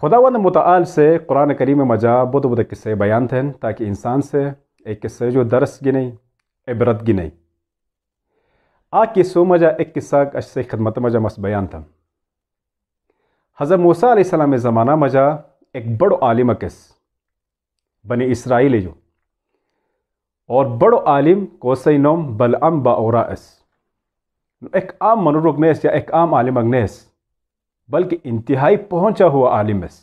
خداوند متعال سے قرآن کریم مجا بدھ بدھ قصے بیان تھے تاکہ انسان سے ایک قصے جو درس گنے عبرت گنے آ قصوں مجا ایک قصہ سے خدمت مجا مس بیان تھا حضرت موسیٰ علیہ السلام زمانہ مجا ایک بڑو عالم کس بنی اسرائیل جو اور بڑو عالم کو سی نوم بلعم باورا اس ایک عام منورک نیس یا ایک عام عالم نیس بلکہ انتہائی پہنچا ہوا عالم اس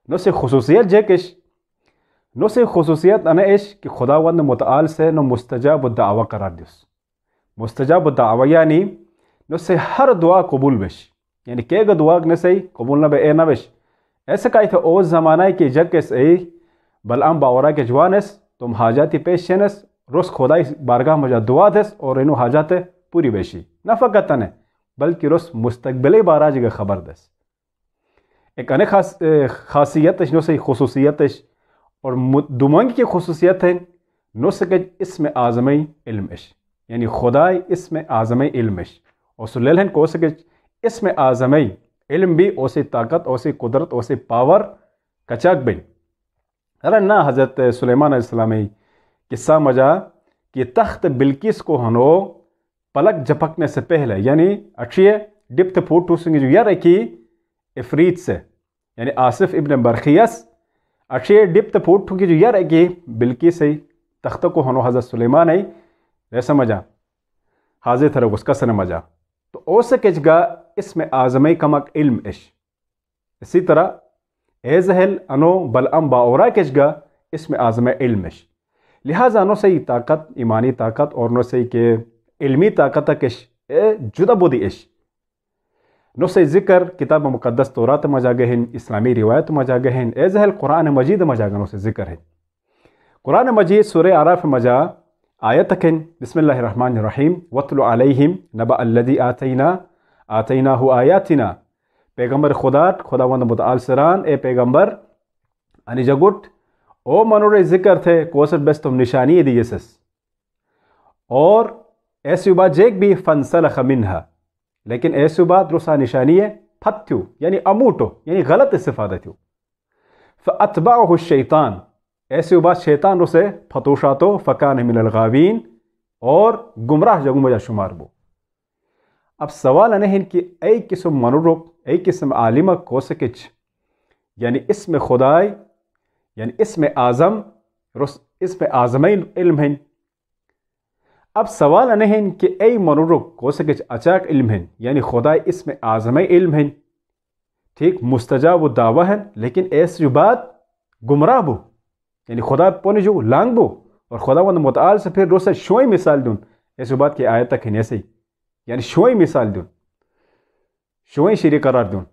نو سے خصوصیت جیکش نو سے خصوصیت انش کہ خداوند متعال سے نو مستجاب الدعوہ قرار دیس مستجاب الدعوہ یعنی نو سے ہر دعا قبول بش یعنی کہ گا دعا نے سے قبول نہ بے اے نہ بش ایسا کہا تھا او زمانہ کی جگ کس اے بلعم باورا کے جوانس تم حاجاتی پیش شنس روز خدای بارگاہ مجا دعا دس اور انو حاجات پوری بیشی نہ فقط تنے بلکہ روز مستقبلی باراج کا خبر دس ایک انے خاصیت نو سے خصوصیت اور دمانگی کی خصوصیت ہے نو سے اسم اعظمی علم اش یعنی خدای اسم اعظمی علم اش اور سلیل ہیں کو سکے اسم اعظمی علم بھی اوسی طاقت اوسی قدرت اوسی پاور کچاک بین ارے نہ حضرت سلیمان علیہ السلامی قصہ مجا کہ تخت بلقیس کو ہنو پلک جھپکنے سے پہلے یعنی اچھیے ڈپت پھوٹو سنگی جو یا رکھی افریت سے یعنی آصف ابن برخیس اچھیے ڈپت پھوٹو کی جو یا رکھی بلقیس سے تخت کو ہنو حضرت سلیمان ہے ایسا مجا حاضر تھر اس کا سن مجا تو او سے کچ گا اسم اعظمی کمک علم اش اسی طرح اے زہل انو بلعم باورا کچ گا اسم اعظمی علم اش لہٰذا انو سے طاقت ایمانی طاقت اور نو سے کہ علمی طاقت کش جدا بودی اش نو سے ذکر کتاب مقدس تورات مجا گہن اسلامی روایت مجا گہن اے زہل قرآن مجید مجا گنو سے ذکر ہے قرآن مجید سورہ اعراف مجا آیت کن بسم اللہ الرحمن الرحیم وَاتْلُ عَلَيْهِمْ نَبَأَ الَّذِي آتَيْنَاهُ آیاتنا پیغمبر خداوند متعال سران اے پیغمبر انی جگوٹ او منور ذکر تھے کوسر بس تم نشانی دیسس اور ایسی بات جیک بھی فنسلخ منہا لیکن ایسی بات رسا نشانی ہے پھتیو یعنی اموٹو یعنی غلط استفادہ تھیو فَأَتْبَعُهُ الشَّيْطَانِ ایسی بات شیطان رسے فتوشاتو فَكَانَ مِنَ الْغَاوِينَ اور گمراہ جگوں مجا شمار بو اب سوال نہیں کہ ای قسم منورک ای قسم عالمک کو سکچ یعنی اسم خدای یعنی اسم اعظم اسم اعظمی علم ہیں اب سوال نہیں کہ ای منورک کو سکچ اچاک علم ہیں یعنی خدای اسم اعظمی علم ہیں ٹھیک مستجاب الدعوہ ہیں لیکن ایسی بات گمراہ بو یعنی خدا پونے جو لانگ بو اور خداوند متعال سے پھر روسے شوئی مثال دون ایسی بات کی آیت تک ہیں ایسے ہی یعنی شوئی مثال دون شوئی شیری قرار دون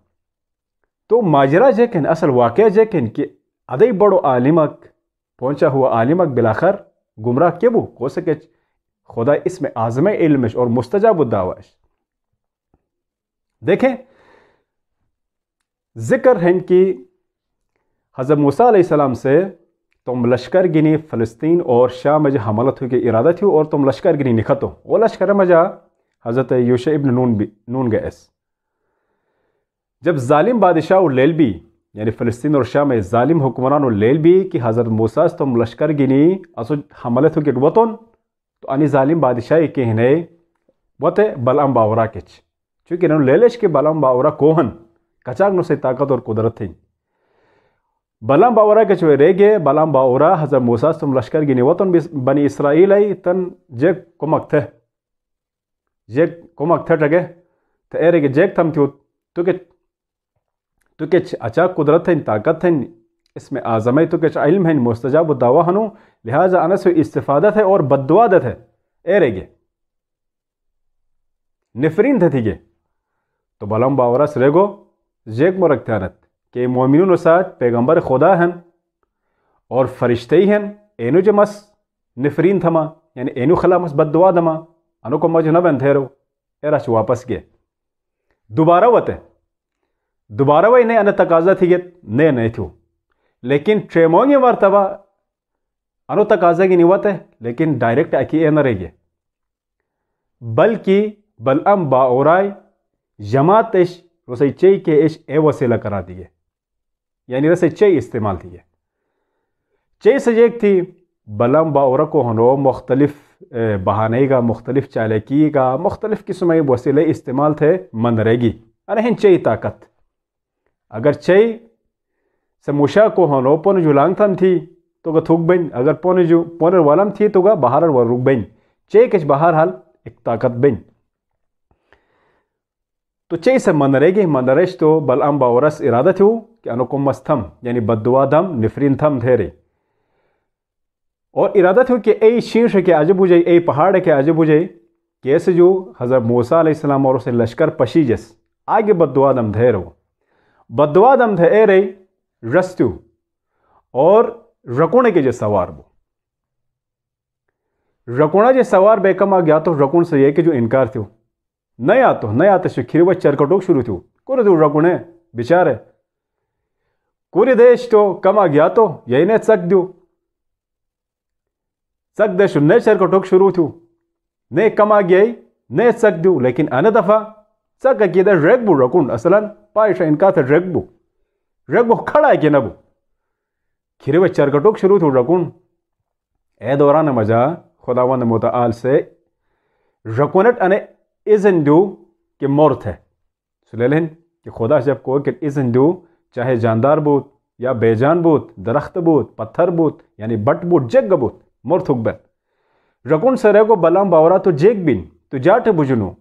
تو ماجرہ جیکن اصل واقعہ جیکن کہ ادائی بڑو عالمک پہنچا ہوا عالمک بلاخر گمراہ کیا بو کو سکے خدا اسم اعظمی علمش اور مستجاب الدعوش دیکھیں ذکر ہیں کہ حضرت موسیٰ علیہ السلام سے تم لشکر گنی فلسطین اور شام میں جو حملت ہوئی کہ ارادہ تھی اور تم لشکر گنی نکھتو وہ لشکر مجا حضرت یوشع ابن نون گئے جب ظالم بادشاہ لیل بھی یعنی فلسطین اور شام میں ظالم حکمران اور لیل بھی کہ حضرت موسیٰ تم لشکر گنی اسو حملت ہوئی کہ وطن تو انی ظالم بادشاہ کے ہنے وتے بلعم باورا کچ چونکہ انہوں لیلش کے بلعم باورا کوہن کچاک نو سے طاقت اور قدرت تھی بلعم باورا کے چوئے رہ گئے بلعم باورا حضرت موسیٰ تم لشکر گنی وطن بنی اسرائیل ای تن جیک کمک تھے جیک کمک تھے ٹگے تو اے رہ گئے جیک تھم تھیو تو کچھ اچاک قدرت تھیں طاقت تھیں اس میں اعظمی تو کچھ علم ہیں مستجاب الدعوہ ہنو لہٰذا انس استفادت ہے اور بددعادت ہے اے رہ گئے نفرین تھے تھی تو بلعم باورا سے رگو جیک مرکتانت کہ مومنون ساتھ پیغمبر خدا ہیں اور فرشتے ہی ہیں اینو جمس نفرین تھما یعنی اینو خلامس بددعا دما انو کو مجھے نہ بندھیرو اے راچ واپس گئے دوبارہ وتے دوبارہ وہی نہیں انہ تقاضا تھی گیت نہیں تھو لیکن ٹریمونگی مرتبہ انو تقاضا کی نہیں وتے لیکن ڈائریکٹ اکی اے نہ رہ گئے بلکہ بلعم باورائی جماعت رسی چی کے اے وسیلہ کرا دیے یعنی رسے چی استعمال تھی چی سے ایک تھی بلم باورا کو ہنو مختلف بہانے کا مختلف چالاکی کا مختلف قسم کے وسیلے استعمال تھے من رہے گی انہیں چی طاقت اگر چی سے موشا کو ہنو پون جولانگ تھن تھی تو گا تھوک بین اگر پونر والم تھی تو گا بہار ور روک بین چی کچھ بہار حال ایک طاقت بین تو چی سے من رہے گی من رہش تو بلعم باورس ارادہ تھو کہ انو کمس تھم یعنی بددعا دم نفرین تھم دھیرے اور ارادہ تھو کہ ای شیرش کے عجب ہو جائے ای پہاڑ کے عجب ہو جائے کیسے جو حضرت موسیٰ علیہ السلام اور اسے لشکر پشی جس آگے بددعا دم دھیر ہو بددعا دم دھیرے رستو اور رکونے کے جو سوار بو رکونا جو سوار بے کم آ گیا تو رکون سے یہ کہ جو انکار تھو نہیں آتا شو کھیرو چرکٹوک شروع تھو کوئی تو رکونے بیچارے کوری دیش تو کم آ گیا تو یہی نے چک دیو چک دے شو نئے چرکٹوک شروع تھو نئے کم آ گیا نئے چک دیو لیکن آنے دفعہ چک کی دے ریک بو رکون اصلا پائشا انکار تھا ریک بو کھڑا ہے کہ نبو کھیرو چرکٹوک شروع تھو رکون اے دوران مجا خداوند متعال سے رکونت انے اذن دو کہ مورت ہے سلیلن کہ خدا جب کوئی کہ اذن دو چاہے جاندار بود یا بے جان بود درخت بود پتھر بود یعنی بٹ بود جگ بود مورت حکبن رکون سرے کو بلام باورا تو جیگ بین تو جاٹ بجنو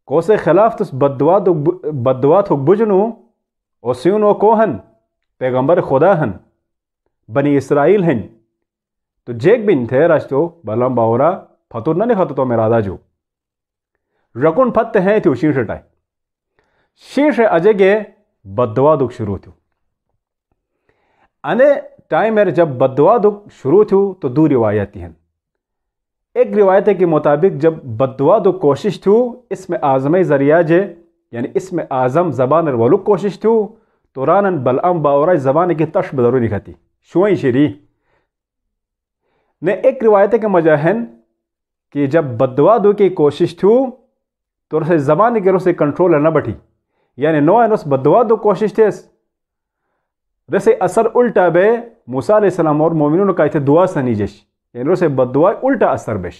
کو سے خلاف تو بددعا تو بجنو او سیون و کوہن پیغمبر خدا ہن بنی اسرائیل ہن تو جیگ بین تھے راج تو بلام باورا پھتور نہ نکھا تو میرا جو رکون پھت ہیں تھو شیرش اجے گے بددعا دکھ شروع تھو انے ٹائم ہے جب بددعا دکھ شروع تھو تو دو روایتی ہیں ایک روایت کے مطابق جب بددعا دکھ کوشش تھو اس میں اعظم ذریعہ جے یعنی اس میں اعظم زبان الولک کوشش تھو تو رانن بلعم باورا زبان کی تش بدرو نکھتی شوئیں شری نے ایک روایت کے مجاہن کہ جب بددعا دو کی کوشش تھو تو رسے زبان کے رسے کنٹرول نہ بٹھی یعنی نو انس بددعا دو کوشش تھے رسے اثر الٹا بے موسیٰ علیہ السلام اور مومنون کا دعا سنی جش یعنی رسے بددعا الٹا اثر بش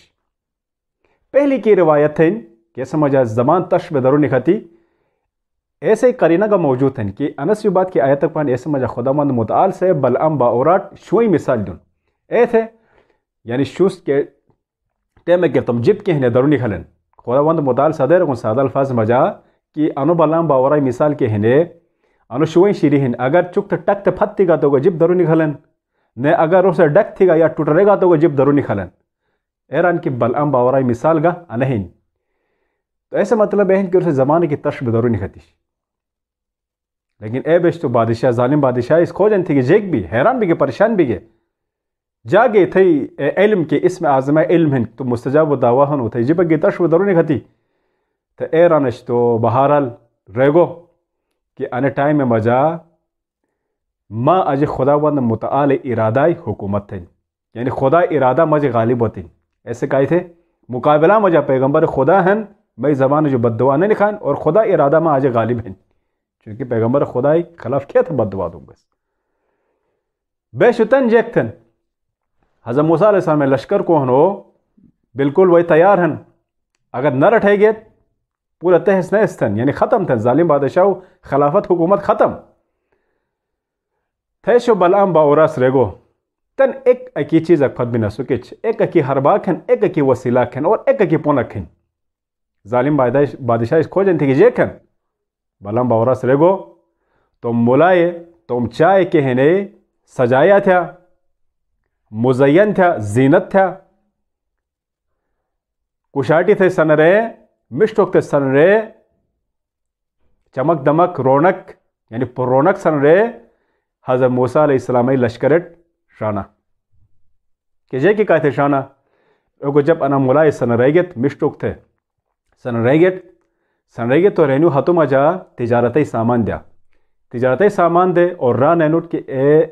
پہلی کی روایت تھیں کہ سمجھا زبان تش بدرو نکھتی ایسے ہی قرینہ کا موجود ہیں کہ انس یہ بات کی آیت تک پان ایسے مجھا خداوند متعال سے بلعم باورات شوئی مثال دون اے تھے یعنی شوس کے ٹیم کے تم جب کے ہنے درو نکھلن خداوند متعال سادہ رکھن سادہ الفاظ مجا کہ انو بلعم باورا مثال کے ہنے انو شوئی شیری ہن اگر چکت ٹکت پھت تھی گا تو جب درو نکھلن نے اگر اسے ڈک تھی گا یا ٹوٹرے گا تو جب درو نکھلن ایران کی بلعم باورا مثال گا انہین تو ایسے مطلب ہے کہ اسے زمانے کی تش بدرو نکھتی لیکن اے بیش تو بادشاہ ظالم بادشاہ اس کھوجن تھی کہ جیک بھی حیران بھی گے پریشان بھی گے جاگے تھے علم کے اس میں اعظم علم ہیں تو مستجاب و دعویٰ ہنو تھے جب گے تش بدرو نکھتی تو ایرانش تو بہرحال ریگو کہ ان ٹائم میں مجا ما اج خداوند متعال ارادہ حکومت تھے یعنی خدا ارادہ مجھے غالب ہوتی ایسے کہے تھے مقابلہ مجھا پیغمبر خدا ہیں میں زبان جو بددعا نہیں لکھائیں اور خدا ارادہ میں آج غالب ہیں چونکہ پیغمبر خدا خلاف کیا تھا بددعا دوں گا بے شتن جیکتن حضرت موسیٰ علیہ السلام لشکر کو ہنو بالکل وہی تیار ہیں اگر نہ رٹھے گئے پورا تہس نہستن یعنی ختم تھن ظالم بادشاہ خلافت حکومت ختم تھے شو بلعم باوراس ریگو تن ایک اکی چیز اک پھت بھی نہ سکچ ایک اکی حرباک ہیں ایک اکی وسیلہ ہیں اور ایک اکی پونک ہیں ظالم بادشاہ اس کھوجن تھی کہ جے کھن بلعم باوراس ریگو تم ملائے تم چائے کے ہنے سجایا تھا مزین تھا زینت تھا کشاٹی تھے سن رے مشتوک تھے سن رے چمک دمک رونق یعنی پر رونق سن رے حضرت موسیٰ علیہ السلام لشکرٹ شانہ کہ جے کی کہتے شانہ اگو جب انا ملائے سن ریگت مشتوک تھے سن ریگت تو رینو ہتو مجا تجارتی سامان دیا تجارتی سامان دے اور راہ نینوٹ کہ اے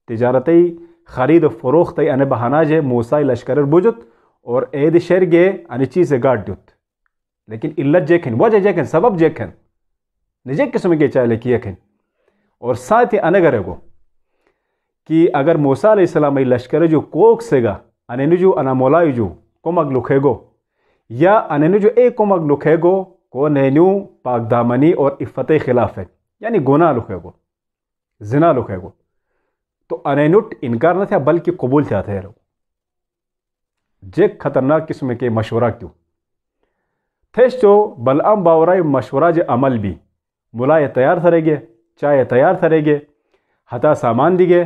تجارتی خرید و فروخت انے بہانا جے موسیٰ لشکرر بوجت اور اے دی شہر گے انے چیز گاٹ دیت لیکن علت جے کھن وجہ جے کھن سبب جے کھن نجے قسم کے چاہے لکیے کھن اور ساتھ ہی انگر گو کہ اگر موسیٰ علیہ السلام لشکر جو کوک سے گا انینو جو انا مولائی جو کمک لکھے گو یا انینو جو ایک کمک لکھے گو کو نینو پاک دامنی اور عفت خلاف ہے یعنی گناہ لکھے گو زنا لکھے گو تو انینوٹ انکار نہ تھا بلکہ قبول تھا تھے رو جیک خطرناک قسم کے مشورہ کیوں تھیش تو بلعام باورائی مشورہ جے عمل بھی ملائے تیار تھرے گے چائے تیار تھرے گے ہتا سامان دی گے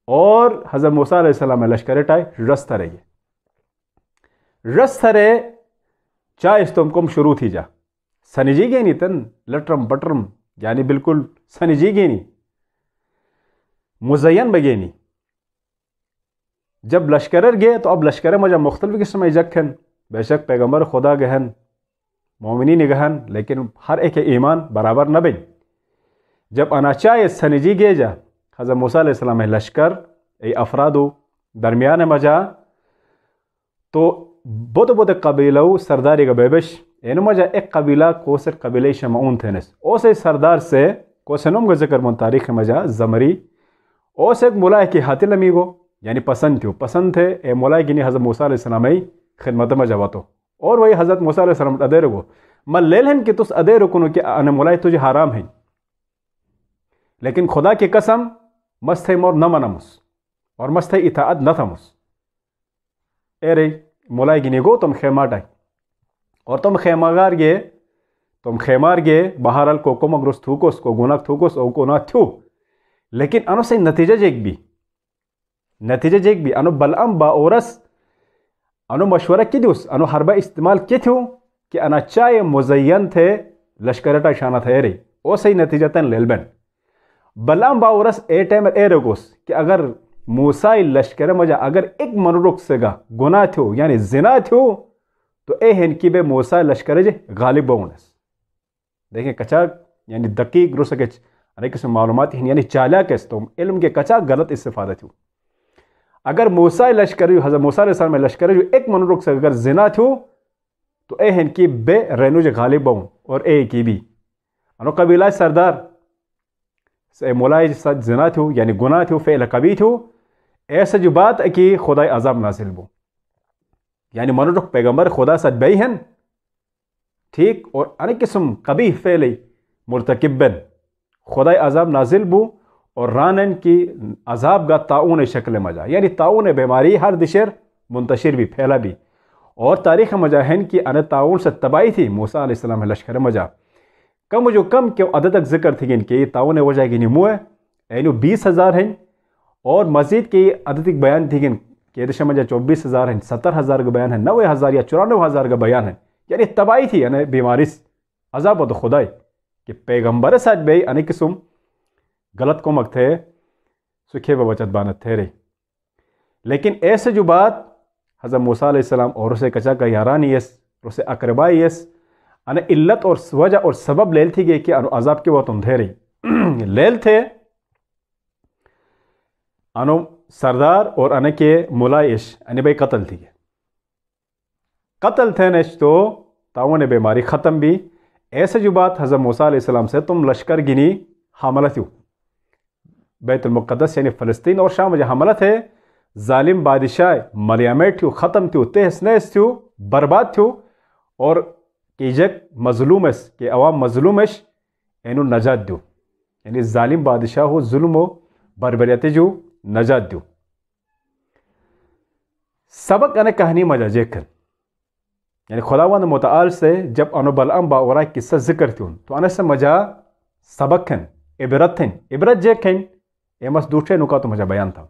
اور حضرت موسیٰ علیہ السلام لشکر ٹائے رس تھرے گے رس تھرے چائے اس تم کم شروع تھی جا سنجی گے نہیں تن لٹرم بٹرم یعنی بالکل سنجی گے نہیں مزین بگے نہیں جب لشکرر گئے تو اب لشکر مجھے مختلف قسم جکھن بے شک پیغمبر خدا گہن مومنین گہن لیکن ہر ایک ایمان برابر نہ بن جب اناچائے سنجی گے جا حضرت موسیٰ علیہ السلام لشکر ای افرادو درمیان مجا تو بود قبیلو سرداری کا بیبش اینو مجا ایک قبیلہ کوسر قبیلہ شمعون تھینس اوسے سردار سے کوسنم کا ذکر من تاریخ مجا زمری اوس ایک مولائے کی حاتل امیگو یعنی پسند تھے اے مولائے گنی حضرت موسیٰ علیہ السلام خدمت میں جواتو اور وہی حضرت موسیٰ علیہ السلام ادے رکو من لیل ہیں کہ تس ادے رکنو کہ انا مولائے تجھے حرام ہیں لیکن خدا کی قسم مست ہے مور نہ منمس اور مست ہے اطاعت نہ تھمس اے رے مولائے گنی گو تم خیمات آئی اور تم خیمار گے بہرحال کو مگرس تھوکوس کو گناک تھوکوس او کو نہ تھو لیکن انو سے نتیجہ جیک بھی انو بلعام با اورس انو مشورہ کی دیوس انو حربہ استعمال کی تھو کہ انا چائے مزین تھے لشکرٹا شانہ تھے رہی او صحیح نتیجہ تن لیلبن بلعام با اورس اے ٹائم اے رگوس کہ اگر موسیٰ لشکر مجا اگر ایک منرک سے گا گناہ تھو یعنی زنا تھو تو اے ہنکی بے موسیٰ لشکر جے غالب بونس دیکھیں کچا یعنی دقیق رسکچ ارے قسم معلومات ہیں یعنی چالاک ہے تو علم کے کچا غلط استفادہ تھو اگر موسیٰ لشکر حضرت موسیٰ علیہ السلام لشکر جو ایک منرک سے اگر زنا تھو تو اے ہنکی بے رینو جے غالب بون اور اے کی بھی انو قبیلہ سردار اے مولائے ساتھ زنا تھو یعنی گناہ تھو فعل کبھی تھو ایسا جو بات ہے کہ خدای عذاب نازل بو یعنی منرک پیغمبر خدا ساتھ بے ہیں ٹھیک اور انک قسم کبھی فعل مرتکب بن خدای عذاب نازل بو اور رانن کی عذاب کا تعاون شکل مجا یعنی تعاون بیماری ہر دشر منتشر بھی پھیلا بھی اور تاریخ مجاہن کی ان تعاون سے تباہی تھی موسیٰ علیہ السلام لشکر مجا کم کیوں عدد تک ذکر تھی گن کہ تعاون وجہ کی نمو ہے اینو 20,000 ہیں اور مزید کی عدد تک بیان تھی گن کہ دشا مجا 24,000 ہیں 70,000 کا بیان ہے 90,000 یا 94,000 کا بیان ہے یعنی تباہی تھی یعنی بیماری عذاب و خدای کہ پیغمبر ساتھ بے انک قسم غلط کو مک تھے سکھے و بچت بانت تھے رہی لیکن ایسے جو بات حضرت موسیٰ علیہ السلام اور اسے کچا کا یارانی یس اسے اقربائی یس ان علت اور وجہ اور سبب لیل تھی گئی کہ انو عذاب کے وہ تم دھے رہی لیل تھے انو سردار اور ان کے ملائش ان بھائی قتل تھی گئے قتل تھے نش تو تعاون بیماری ختم بھی ایسے جو بات حضرت موسیٰ علیہ السلام سے تم لشکر گنی حاملہ تھو بیت المقدس یعنی فلسطین اور شام جو حملہ تھے ظالم بادشاہ ملیامیٹ تھو ختم تھو تہس نہس تھو برباد تھو اور کیجک مظلومس کہ عوام مظلومش اینو نجات دیو یعنی ظالم بادشاہ ہو ظلم و بربریت جو نجات دیو سبق انا کہانی مجا جیکن یعنی خداوند متعال سے جب انو بلعام باورا قصہ ذکر تھون تو انا سے مجا سبق ہیں عبرت جیکن ایمس دوسرے نکات مجھے بیان تھا